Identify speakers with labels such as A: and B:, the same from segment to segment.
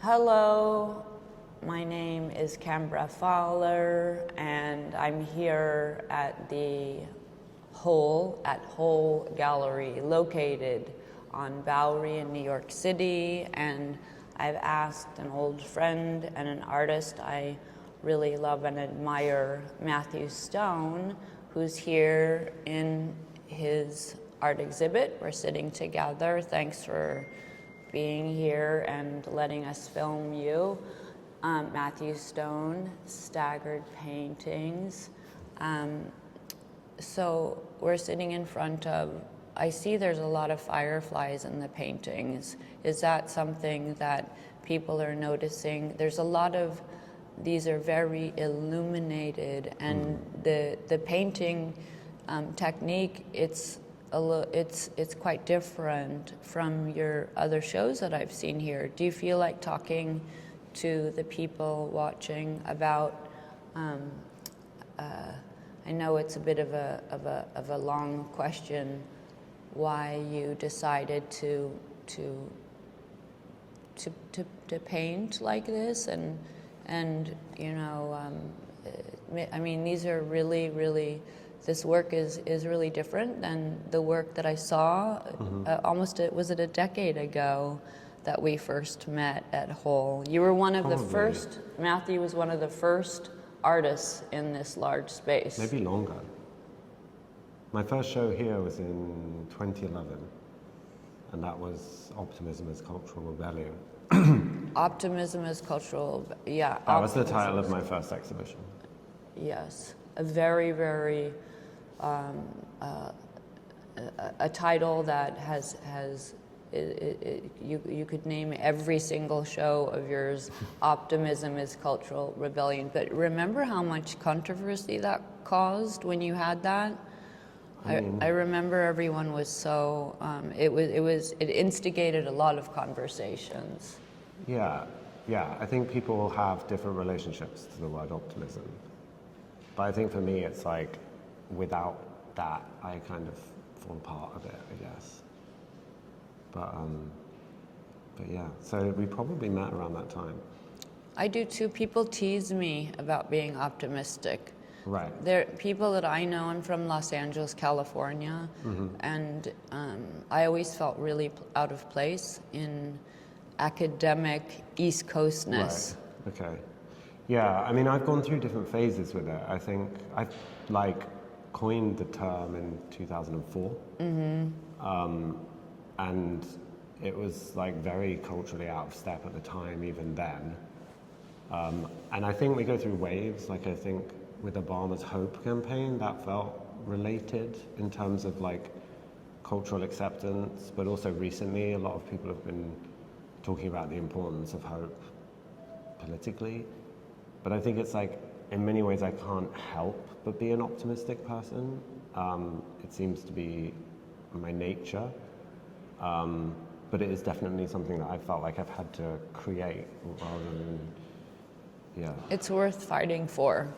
A: Hello, my name is Kembra Fowler, and I'm here at the Whole Gallery, located on Bowery in New York City. And I've asked an old friend and an artist I really love and admire, Matthew Stone, who's here in his art exhibit. We're sitting together. Thanks for being here and letting us film you. Matthew Stone, Staggered Paintings. So we're sitting in front of, I see there's a lot of fireflies in the paintings. Is that something that people are noticing? There's a lot of, these are very illuminated, and the painting technique, it's quite different from your other shows that I've seen here. Do you feel like talking to the people watching about? I know it's a bit of a long question. Why you decided to paint like this, and you know, I mean, these are really. This work is really different than the work that I saw was it a decade ago that we first met at Whole. You were one of the first, Matthew was one of the first artists in this large space.
B: Maybe longer. My first show here was in 2011, and that was Optimism as Cultural Rebellion.
A: Optimism as Cultural, yeah.
B: That was the title of my first exhibition.
A: Yes, a very a title that has you could name every single show of yours. Optimism is Cultural Rebellion. But remember how much controversy that caused when you had that? I remember everyone was so it instigated a lot of conversations.
B: Yeah. I think people have different relationships to the word optimism, but I think for me it's like, without that, I kind of fall apart a bit, I guess. But yeah, so we probably met around that time.
A: I do too. People tease me about being optimistic.
B: Right.
A: There are people that I know, I'm from Los Angeles, California, and I always felt really out of place in academic East Coastness.
B: Right. Okay. Yeah, I mean, I've gone through different phases with it. I think I coined the term in 2004, and it was like very culturally out of step at the time, even then. And I think we go through waves. Like, I think with Obama's Hope campaign, that felt related in terms of like cultural acceptance, but also recently a lot of people have been talking about the importance of hope politically. But I think it's like, in many ways I can't help but be an optimistic person. It seems to be my nature. But it is definitely something that I felt like I've had to create rather than, yeah.
A: It's worth fighting for.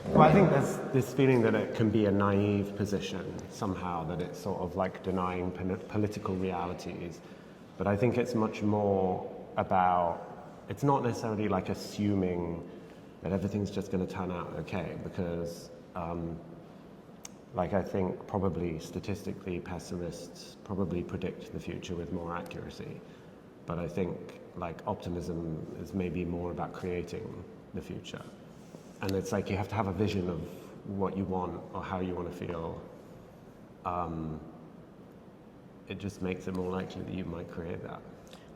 B: Well, I think there's this feeling that it can be a naive position somehow, that it's sort of like denying political realities. But I think it's much more about, it's not necessarily like assuming that everything's just going to turn out okay, because like, I think probably statistically pessimists probably predict the future with more accuracy. But I think like optimism is maybe more about creating the future. And it's like you have to have a vision of what you want or how you want to feel. It just makes it more likely that you might create that.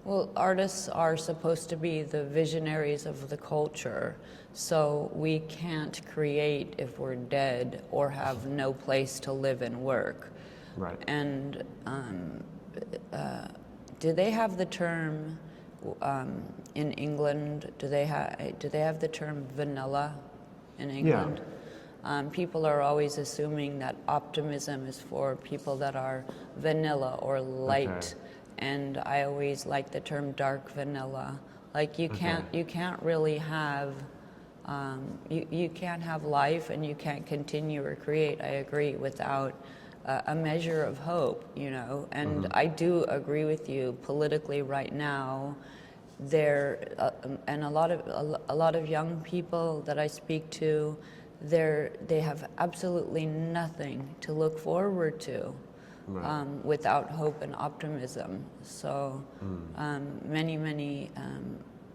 A: Well, artists are supposed to be the visionaries of the culture, so we can't create if we're dead or have no place to live and work.
B: Right.
A: And do they have the term in England? Do they have the term vanilla in England?
B: Yeah.
A: People are always assuming that optimism is for people that are vanilla or light.
B: Okay.
A: And I always like the term dark vanilla. Like, you can't really have you can't have life, and you can't continue or create, I agree, without a measure of hope, you know. And I do agree with you, politically right now, and a lot of young people that I speak to, they have absolutely nothing to look forward to.
B: Right.
A: Without hope and optimism. So many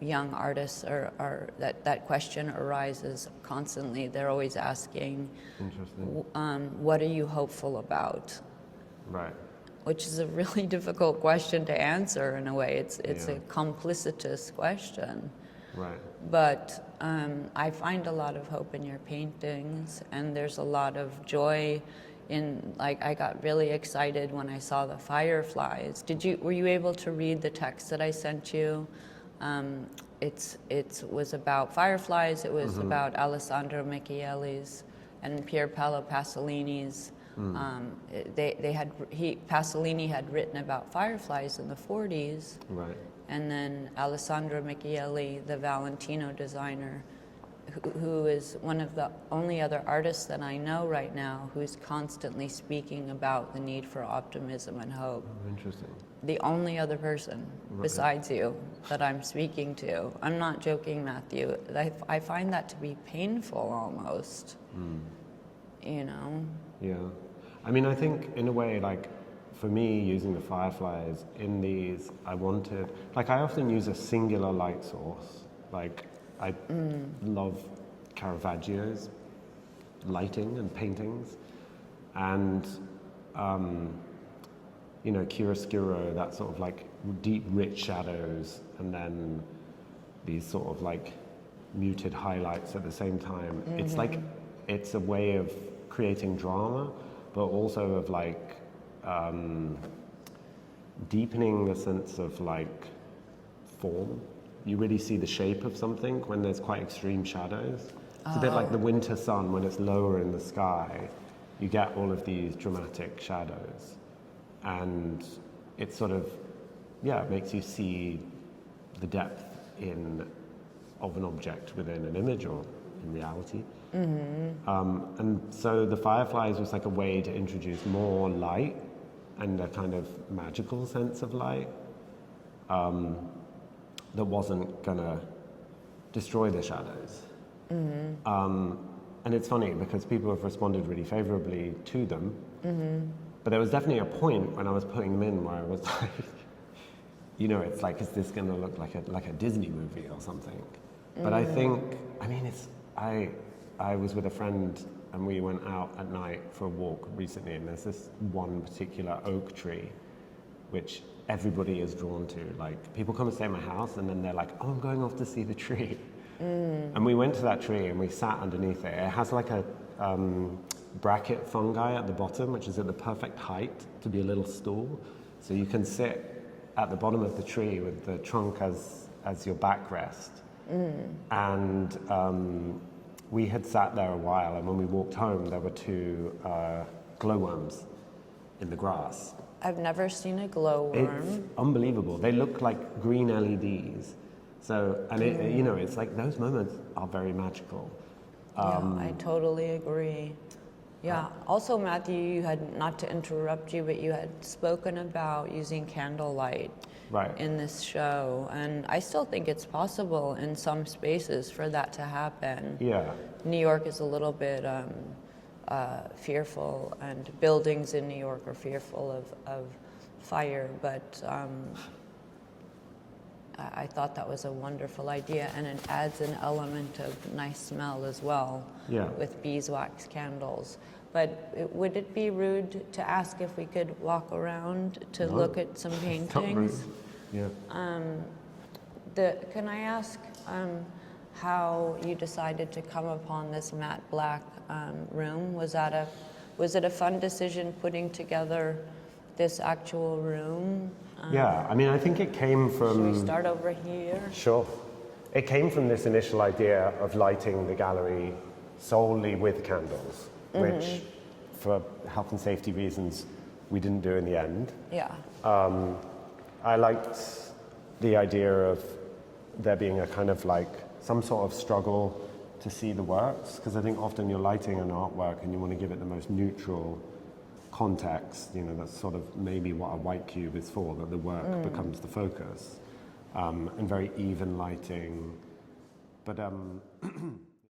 A: young artists are that question arises constantly. They're always asking,
B: Interesting.
A: what are you hopeful about?
B: Right.
A: Which is a really difficult question to answer in a way. It's
B: Yeah.
A: a complicitous question.
B: Right.
A: But I find a lot of hope in your paintings, and there's a lot of joy in, like, I got really excited when I saw the fireflies. Were you able to read the text that I sent you? It was about fireflies. It was about Alessandro Michele's and Pier Paolo Pasolini's. Pasolini had written about fireflies in the 40s.
B: Right.
A: And then Alessandro Michele, the Valentino designer, who is one of the only other artists that I know right now who's constantly speaking about the need for optimism and hope.
B: Oh, interesting.
A: The only other person besides you that I'm speaking to. I'm not joking, Matthew. I find that to be painful almost. You know?
B: Yeah. I mean, I think in a way, like, for me, using the fireflies in these, I often use a singular light source. Like, I love Caravaggio's lighting and paintings, and chiaroscuro, that sort of like deep, rich shadows, and then these sort of like muted highlights at the same time. It's like, it's a way of creating drama, but also of like deepening the sense of like form. You really see the shape of something when there's quite extreme shadows. It's a bit like the winter sun when it's lower in the sky. You get all of these dramatic shadows. And it sort of, it makes you see the depth of an object within an image or in reality. And so the fireflies was like a way to introduce more light and a kind of magical sense of light. That wasn't gonna destroy the shadows. And it's funny because people have responded really favorably to them. But there was definitely a point when I was putting them in where I was like, it's like, is this gonna look like a Disney movie or something? But I think, I was with a friend and we went out at night for a walk recently, and there's this one particular oak tree which everybody is drawn to. Like, people come and stay at my house and then they're like, oh, I'm going off to see the tree. And we went to that tree and we sat underneath it. It has like a bracket fungi at the bottom, which is at the perfect height to be a little stool. So you can sit at the bottom of the tree with the trunk as your backrest. And we had sat there a while, and when we walked home, there were two glowworms in the grass.
A: I've never seen a glowworm.
B: It's unbelievable. They look like green LEDs. So, and it's like those moments are very magical.
A: I totally agree. Yeah. Also, Matthew, you had, not to interrupt you, but you had spoken about using candlelight in this show, and I still think it's possible in some spaces for that to happen.
B: Yeah.
A: New York is a little bit fearful, and buildings in New York are fearful of fire, but I thought that was a wonderful idea, and it adds an element of nice smell as well with beeswax candles. But would it be rude to ask if we could walk around to look at some paintings?
B: Not rude. Yeah.
A: Can I ask how you decided to come upon this matte black room? Was it a fun decision putting together this actual room?
B: Yeah, I mean, I think it came from...
A: Should we start over here?
B: Sure. It came from this initial idea of lighting the gallery solely with candles, which, for health and safety reasons, we didn't do in the end.
A: Yeah.
B: I liked the idea of there being a kind of like some sort of struggle to see the works, because I think often you're lighting an artwork and you want to give it the most neutral context. That's sort of maybe what a white cube is for, that the work becomes the focus. and very even lighting. But